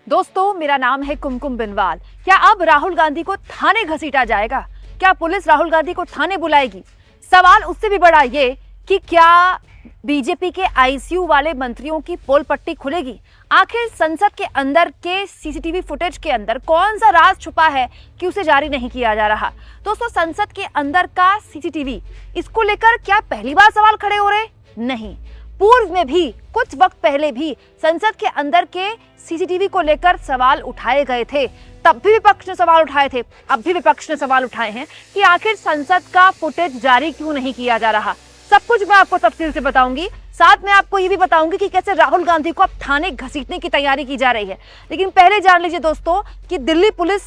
दोस्तों, मेरा नाम है कुमकुम बिनवाल। क्या अब राहुल गांधी को थाने घसीटा जाएगा? क्या पुलिस राहुल गांधी को थाने बुलाएगी? सवाल उससे भी बड़ा ये कि क्या बीजेपी के आईसीयू वाले मंत्रियों की पोल पट्टी खुलेगी? आखिर संसद के अंदर के सीसीटीवी फुटेज के अंदर कौन सा राज छुपा है कि उसे जारी नहीं किया जा रहा? दोस्तों, संसद के अंदर का सीसीटीवी, इसको लेकर क्या पहली बार सवाल खड़े हो रहे? नहीं, पूर्व में भी कुछ वक्त पहले भी संसद के अंदर के सीसीटीवी को लेकर सवाल उठाए गए थे। तब भी विपक्ष ने सवाल उठाए थे, अब भी विपक्ष ने सवाल उठाए हैं कि आखिर संसद का फुटेज जारी क्यों नहीं किया जा रहा। सब कुछ मैं आपको तफसील से बताऊंगी। साथ में आपको ये भी बताऊंगी कि कैसे राहुल गांधी को अब थाने घसीटने की तैयारी की जा रही है। लेकिन पहले जान लीजिए दोस्तों कि दिल्ली पुलिस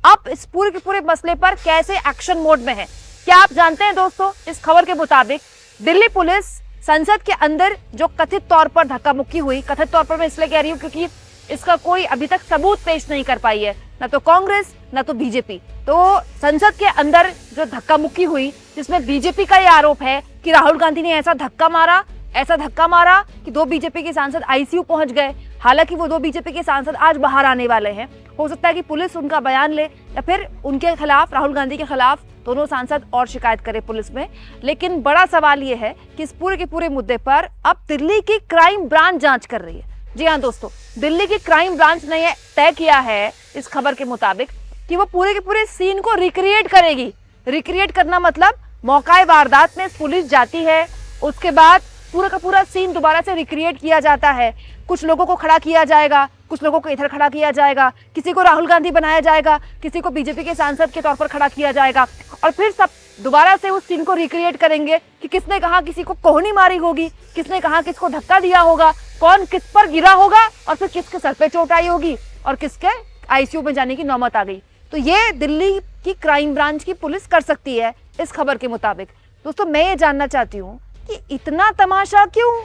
अब इस पूरे के पूरे मसले पर कैसे एक्शन मोड में है। क्या आप जानते हैं दोस्तों, इस खबर के मुताबिक दिल्ली पुलिस संसद के अंदर जो कथित तौर पर धक्का मुक्की हुई, कथित तौर पर मैं इसलिए कह रही हूँ क्योंकि इसका कोई अभी तक सबूत पेश नहीं कर पाई है, न तो कांग्रेस न तो बीजेपी। तो संसद के अंदर जो धक्का मुक्की हुई, जिसमें बीजेपी का ये आरोप है कि राहुल गांधी ने ऐसा धक्का मारा कि 2 बीजेपी के सांसद आईसीयू पहुंच गए। हालांकि वो 2 बीजेपी के सांसद आज बाहर आने वाले हैं। हो सकता है कि पुलिस उनका बयान ले या फिर उनके खिलाफ, राहुल गांधी के खिलाफ दोनों सांसद और शिकायत करे पुलिस में। लेकिन बड़ा सवाल ये है कि इस पूरे के पूरे मुद्दे पर अब दिल्ली की क्राइम ब्रांच जांच कर रही है। जी हाँ दोस्तों, दिल्ली की क्राइम ब्रांच ने यह तय किया है इस खबर के मुताबिक कि वो पूरे के पूरे सीन को रिक्रिएट करेगी। रिक्रिएट करना मतलब मौका वारदात में पुलिस जाती है, उसके बाद पूरा का पूरा सीन दोबारा से रिक्रिएट किया जाता है। कुछ लोगों को खड़ा किया जाएगा, कुछ लोगों को इधर खड़ा किया जाएगा, किसी को राहुल गांधी बनाया जाएगा, किसी को बीजेपी के सांसद के तौर पर खड़ा किया जाएगा, और फिर सब दोबारा से उस सीन को रिक्रिएट करेंगे कि किसने कहा किसी को कोहनी मारी होगी, किसने कहा किसको धक्का दिया होगा, कौन किस पर गिरा होगा, और फिर किसके सर पे चोट आई होगी और किसके आईसीयू में जाने की नौबत आ गई। तो ये दिल्ली की क्राइम ब्रांच की पुलिस कर सकती है इस खबर के मुताबिक। दोस्तों, मैं ये जानना चाहती हूँ कि इतना तमाशा क्यों?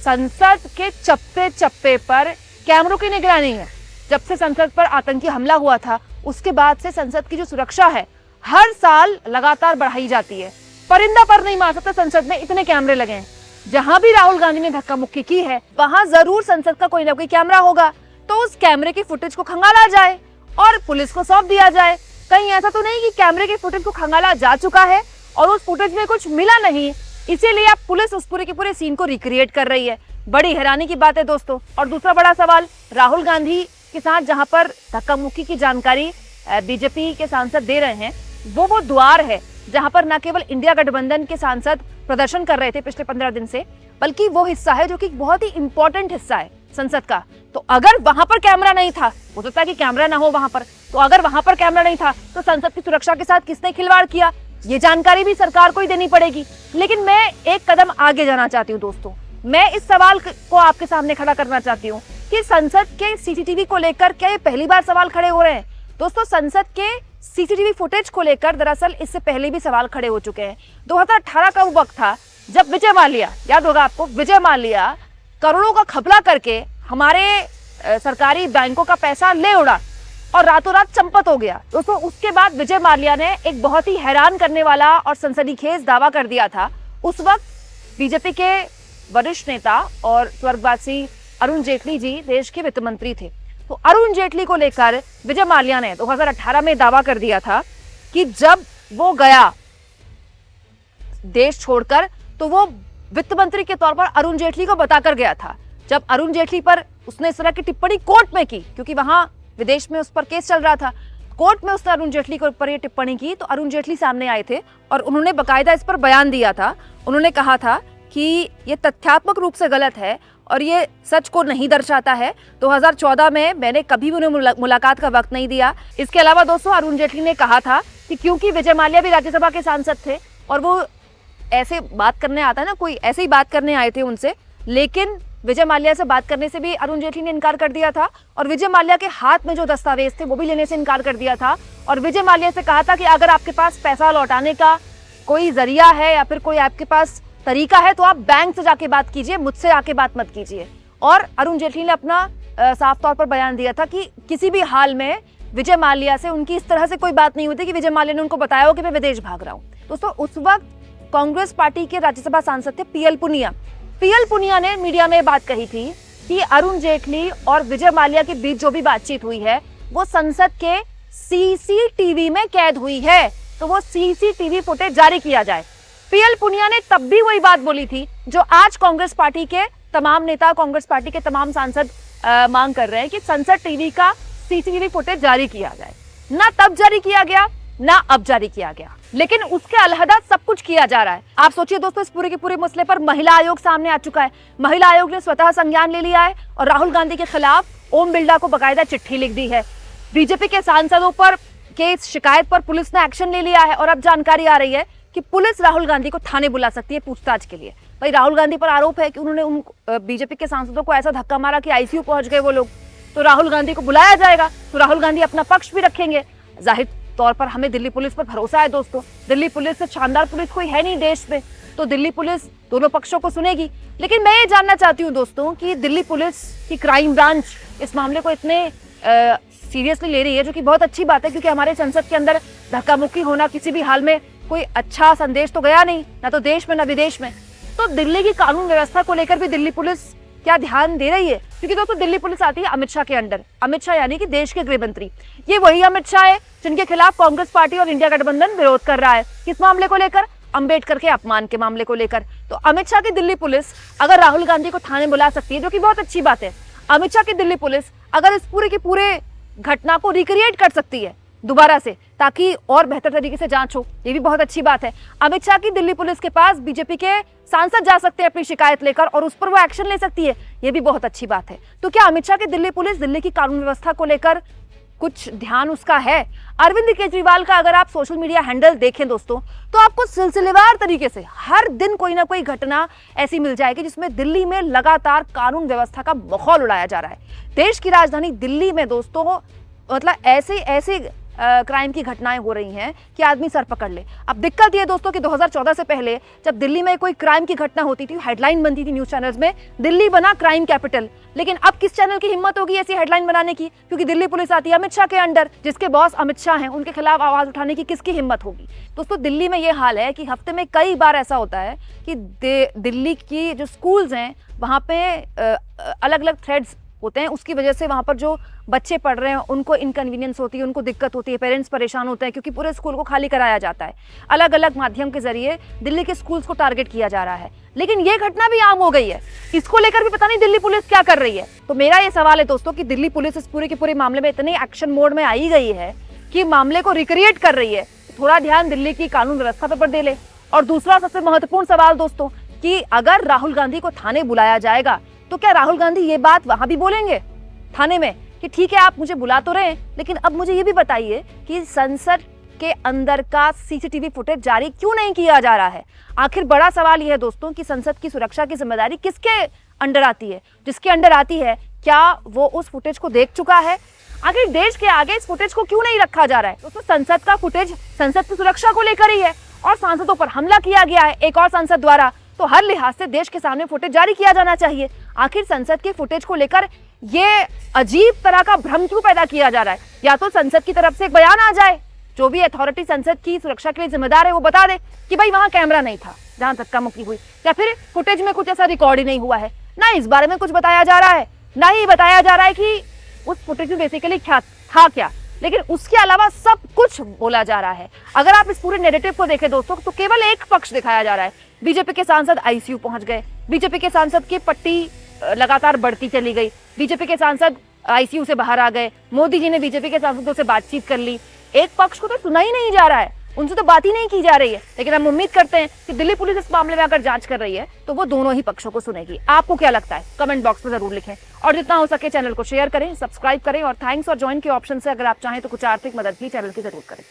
संसद के चप्पे चप्पे पर कैमरों की निगरानी है। जब से संसद पर आतंकी हमला हुआ था, उसके बाद से संसद की जो सुरक्षा है हर साल लगातार बढ़ाई जाती है। परिंदा पर नहीं मार सकता, संसद में इतने कैमरे लगे हैं। जहां भी राहुल गांधी ने धक्का मुक्की की है, वहां जरूर संसद का कोई ना कोई कैमरा होगा। तो उस कैमरे की फुटेज को खंगाला जाए और पुलिस को सौंप दिया जाए। कहीं ऐसा तो नहीं कि कैमरे की फुटेज को खंगाला जा चुका है और उस फुटेज में कुछ मिला नहीं, इसीलिए अब पुलिस उस पूरे के पूरे सीन को रिक्रिएट कर रही है। बड़ी हैरानी की बात है दोस्तों। और दूसरा बड़ा सवाल, राहुल गांधी के साथ जहां पर धक्का मुक्की की जानकारी बीजेपी के सांसद दे रहे हैं, वो द्वार है जहां पर न केवल इंडिया गठबंधन के सांसद प्रदर्शन कर रहे थे पिछले 15 दिन से, बल्कि वो हिस्सा है जो कि बहुत ही इंपॉर्टेंट हिस्सा है संसद का। तो अगर वहां पर कैमरा नहीं था, हो सकता है कि कैमरा ना हो वहां पर, तो अगर वहां पर कैमरा नहीं था तो संसद की सुरक्षा के साथ किसने खिलवाड़ किया, ये जानकारी भी सरकार को ही देनी पड़ेगी। लेकिन मैं एक कदम आगे जाना चाहती हूँ दोस्तों। मैं इस सवाल को आपके सामने खड़ा करना चाहती हूँ कि संसद के सीसीटीवी को लेकर क्या ये पहली बार सवाल खड़े हो रहे हैं? दोस्तों, संसद के सीसीटीवी फुटेज को लेकर दरअसल इससे पहले भी सवाल खड़े हो चुके हैं। 2018 का वो वक्त था जब विजय माल्या, याद होगा आपको, विजय माल्या करोड़ों का घपला करके हमारे सरकारी बैंकों का पैसा ले उड़ा और रातों रात चंपत हो गया। दोस्तों, उसके बाद विजय माल्या ने एक बहुत ही हैरान करने वाला और सनसनीखेज दावा कर दिया था। उस वक्त बीजेपी के वरिष्ठ नेता और स्वर्गवासी अरुण जेटली जी देश के वित्त मंत्री थे। तो अरुण जेटली को लेकर विजय माल्या ने 2018 में दावा कर दिया था कि जब वो गया देश छोड़कर, तो वो वित्त मंत्री के तौर पर अरुण जेटली को बताकर गया था। जब अरुण जेटली पर उसने इस तरह की टिप्पणी कोर्ट में की, क्योंकि वहां विदेश में उस पर केस चल रहा था, कोर्ट में उसने अरुण जेटली के ऊपर ये टिप्पणी की, तो अरुण जेटली सामने आए थे और उन्होंने बकायदा इस पर बयान दिया था। उन्होंने कहा था कि ये तथ्यात्मक रूप से गलत है और ये सच को नहीं दर्शाता है। 2014 में मैंने कभी भी उन्हें मुलाकात का वक्त नहीं दिया। इसके अलावा दोस्तों, अरुण जेटली ने कहा था कि क्योंकि विजय माल्या भी राज्यसभा के सांसद थे और वो ऐसे बात करने आता है ना, कोई ऐसे ही बात करने आए थे उनसे, लेकिन विजय माल्या से बात करने से भी अरुण जेटली ने इनकार कर दिया था और विजय माल्या के हाथ में जो दस्तावेज थे वो भी लेने से इनकार कर दिया था। और विजय माल्या से कहा था कि अगर आपके पास पैसा लौटाने का कोई जरिया है या फिर कोई आपके पास तरीका है तो आप बैंक से जाके बात कीजिए, मुझसे आके बात मत कीजिए। और अरुण जेटली ने अपना साफ तौर पर बयान दिया था कि किसी भी हाल में विजय माल्या से उनकी इस तरह से कोई बात नहीं होती कि विजय माल्या ने उनको बताया हो कि मैं विदेश भाग रहा हूँ। दोस्तों, उस वक्त कांग्रेस पार्टी के राज्यसभा सांसद थे पीएल पुनिया ने मीडिया में बात कही थी कि अरुण जेटली और विजय माल्या के बीच जो भी बातचीत हुई है वो संसद के सीसीटीवी में कैद हुई है, तो वो सीसीटीवी फुटेज जारी किया जाए। पीएल पुनिया ने तब भी वही बात बोली थी जो आज कांग्रेस पार्टी के तमाम नेता, कांग्रेस पार्टी के तमाम सांसद मांग कर रहे हैं कि संसद टीवी का सीसीटीवी फुटेज जारी किया जाए। ना तब जारी किया गया, ना अब जारी किया गया, लेकिन उसके अलहदा सब कुछ किया जा रहा है। आप सोचिए दोस्तों, इस पूरे के पूरे मसले पर महिला आयोग सामने आ चुका है। महिला आयोग ने स्वतः संज्ञान ले लिया है और राहुल गांधी के खिलाफ ओम बिरला को बकायदा चिट्ठी लिख दी है। बीजेपी के सांसदों पर के इस शिकायत पर पुलिस ने एक्शन ले लिया है और अब जानकारी आ रही है कि पुलिस राहुल गांधी को थाने बुला सकती है पूछताछ के लिए। भाई राहुल गांधी पर आरोप है कि उन्होंने उन बीजेपी के सांसदों को ऐसा धक्का मारा कि आईसीयू पहुंच गए वो लोग, तो राहुल गांधी को बुलाया जाएगा, तो राहुल गांधी अपना पक्ष भी रखेंगे। जाहिर तौर पर हमें दिल्ली पुलिस पर भरोसा है दोस्तों, दिल्ली पुलिस से शानदार पुलिस कोई है नहीं देश में, तो दिल्ली पुलिस दोनों पक्षों को सुनेगी। लेकिन मैं ये जानना चाहती हूँ दोस्तों कि दिल्ली पुलिस की क्राइम ब्रांच इस मामले को इतने सीरियसली ले रही है, जो कि बहुत अच्छी बात है, क्योंकि हमारे संसद के अंदर धक्का मुक्की होना किसी भी हाल में कोई अच्छा संदेश तो गया नहीं, ना तो देश में ना विदेश में। तो दिल्ली की कानून व्यवस्था को लेकर भी दिल्ली पुलिस क्या ध्यान दे रही है? क्योंकि दोस्तों दिल्ली पुलिस आती है अमित शाह के अंडर। अमित शाह यानी कि देश के गृह मंत्री, ये वही अमित शाह है जिनके खिलाफ कांग्रेस पार्टी और इंडिया गठबंधन विरोध कर रहा है। किस मामले को लेकर? अंबेडकर के अपमान के मामले को लेकर। तो अमित शाह की दिल्ली पुलिस अगर राहुल गांधी को थाने बुला सकती है, जो कि बहुत अच्छी बात है, अमित शाह की दिल्ली पुलिस अगर इस पूरे की पूरे घटना को रिक्रिएट कर सकती है दोबारा से, ताकि और बेहतर तरीके से जांच हो, ये भी बहुत अच्छी बात है। अमित शाह की दिल्ली पुलिस के पास बीजेपी के सांसद जा सकते हैं अपनी शिकायत लेकर और उस पर वो एक्शन ले सकती है, ये भी बहुत अच्छी बात है। तो क्या अमित शाह की दिल्ली पुलिस दिल्ली की कानून व्यवस्था को लेकर कुछ ध्यान उसका है? अरविंद केजरीवाल का अगर आप सोशल मीडिया हैंडल देखें दोस्तों, तो आपको सिलसिलेवार तरीके से हर दिन कोई ना कोई घटना ऐसी मिल जाएगी जिसमें दिल्ली में लगातार कानून व्यवस्था का माहौल उड़ाया जा रहा है। देश की राजधानी दिल्ली में दोस्तों मतलब ऐसे क्राइम की घटनाएं हो रही हैं कि आदमी सर पकड़ ले। अब दिक्कत ये दोस्तों कि 2014 से पहले जब दिल्ली में कोई क्राइम की घटना होती थी, हेडलाइन बनती थी न्यूज चैनल्स में, दिल्ली बना क्राइम कैपिटल। लेकिन अब किस चैनल की हिम्मत होगी ऐसी हेडलाइन बनाने की? क्योंकि दिल्ली पुलिस आती है अमित शाह के अंडर, जिसके बॉस अमित शाह हैं, उनके खिलाफ आवाज उठाने की किसकी हिम्मत होगी? दोस्तों दिल्ली में ये हाल है कि हफ्ते में कई बार ऐसा होता है कि दिल्ली की जो स्कूल्स हैं वहाँ पे अलग अलग थ्रेड्स होते हैं, उसकी वजह से वहाँ पर जो बच्चे पढ़ रहे हैं उनको इनकन्वीनियंस होती है, उनको दिक्कत होती है, पेरेंट्स परेशान होते हैं, क्योंकि पूरे स्कूल को खाली कराया जाता है। अलग अलग माध्यम के जरिए दिल्ली के स्कूल्स को टारगेट किया जा रहा है। लेकिन ये घटना भी आम हो गई है, इसको लेकर भी पता नहीं दिल्ली पुलिस क्या कर रही है। तो मेरा ये सवाल है दोस्तों कि दिल्ली पुलिस इस पूरे के पूरे मामले में इतने एक्शन मोड में आई गई है कि मामले को रिक्रिएट कर रही है। थोड़ा ध्यान दिल्ली की कानून व्यवस्था पर दे ले। और दूसरा सबसे महत्वपूर्ण सवाल दोस्तों कि अगर राहुल गांधी को थाने बुलाया जाएगा तो क्या राहुल गांधी ये बात वहां भी बोलेंगे थाने में कि ठीक है आप मुझे बुला तो रहे हैं, लेकिन अब मुझे ये भी बताइए कि संसद के अंदर का सीसीटीवी फुटेज जारी क्यों नहीं किया जा रहा है? आखिर बड़ा सवाल यह है दोस्तों कि संसद की सुरक्षा की जिम्मेदारी किसके अंडर आती है? जिसके अंडर आती है, क्या वो उस फुटेज को देख चुका है? आखिर देश के आगे इस फुटेज को क्यों नहीं रखा जा रहा है? दोस्तों संसद का फुटेज संसद की सुरक्षा को लेकर ही है और सांसदों पर हमला किया गया है एक और सांसद द्वारा, तो हर लिहाज से देश के सामने फुटेज जारी किया जाना चाहिए। आखिर संसद के फुटेज को लेकर ये अजीब तरह का भ्रम क्यों पैदा किया जा रहा है? या तो संसद की तरफ से एक बयान आ जाए, जो भी अथॉरिटी संसद की सुरक्षा के लिए जिम्मेदार है वो बता दे कि भाई वहां कैमरा नहीं था जहां धक्का मुक्की हुई, या फिर फुटेज में कुछ ऐसा रिकॉर्ड ही नहीं हुआ है। ना इस बारे में कुछ बताया जा रहा है, ना ही बताया जा रहा है कि उस फुटेज में बेसिकली क्या था क्या, लेकिन उसके अलावा सब कुछ बोला जा रहा है। अगर आप इस पूरे नैरेटिव को देखें दोस्तों तो केवल एक पक्ष दिखाया जा रहा है। बीजेपी के सांसद आईसीयू पहुंच गए, बीजेपी के सांसद की पट्टी लगातार बढ़ती चली गई, बीजेपी के सांसद आईसीयू से बाहर आ गए, मोदी जी ने बीजेपी के सांसदों से बातचीत कर ली। एक पक्ष को तो सुना ही नहीं जा रहा है, उनसे तो बात ही नहीं की जा रही है। लेकिन हम उम्मीद करते हैं कि दिल्ली पुलिस इस मामले में अगर जांच कर रही है तो वो दोनों ही पक्षों को सुनेगी। आपको क्या लगता है कमेंट बॉक्स में जरूर लिखें और जितना हो सके चैनल को शेयर करें, सब्सक्राइब करें और थैंक्स और ज्वाइन के ऑप्शन से अगर आप चाहें तो कुछ आर्थिक मदद भी चैनल की जरूर करें।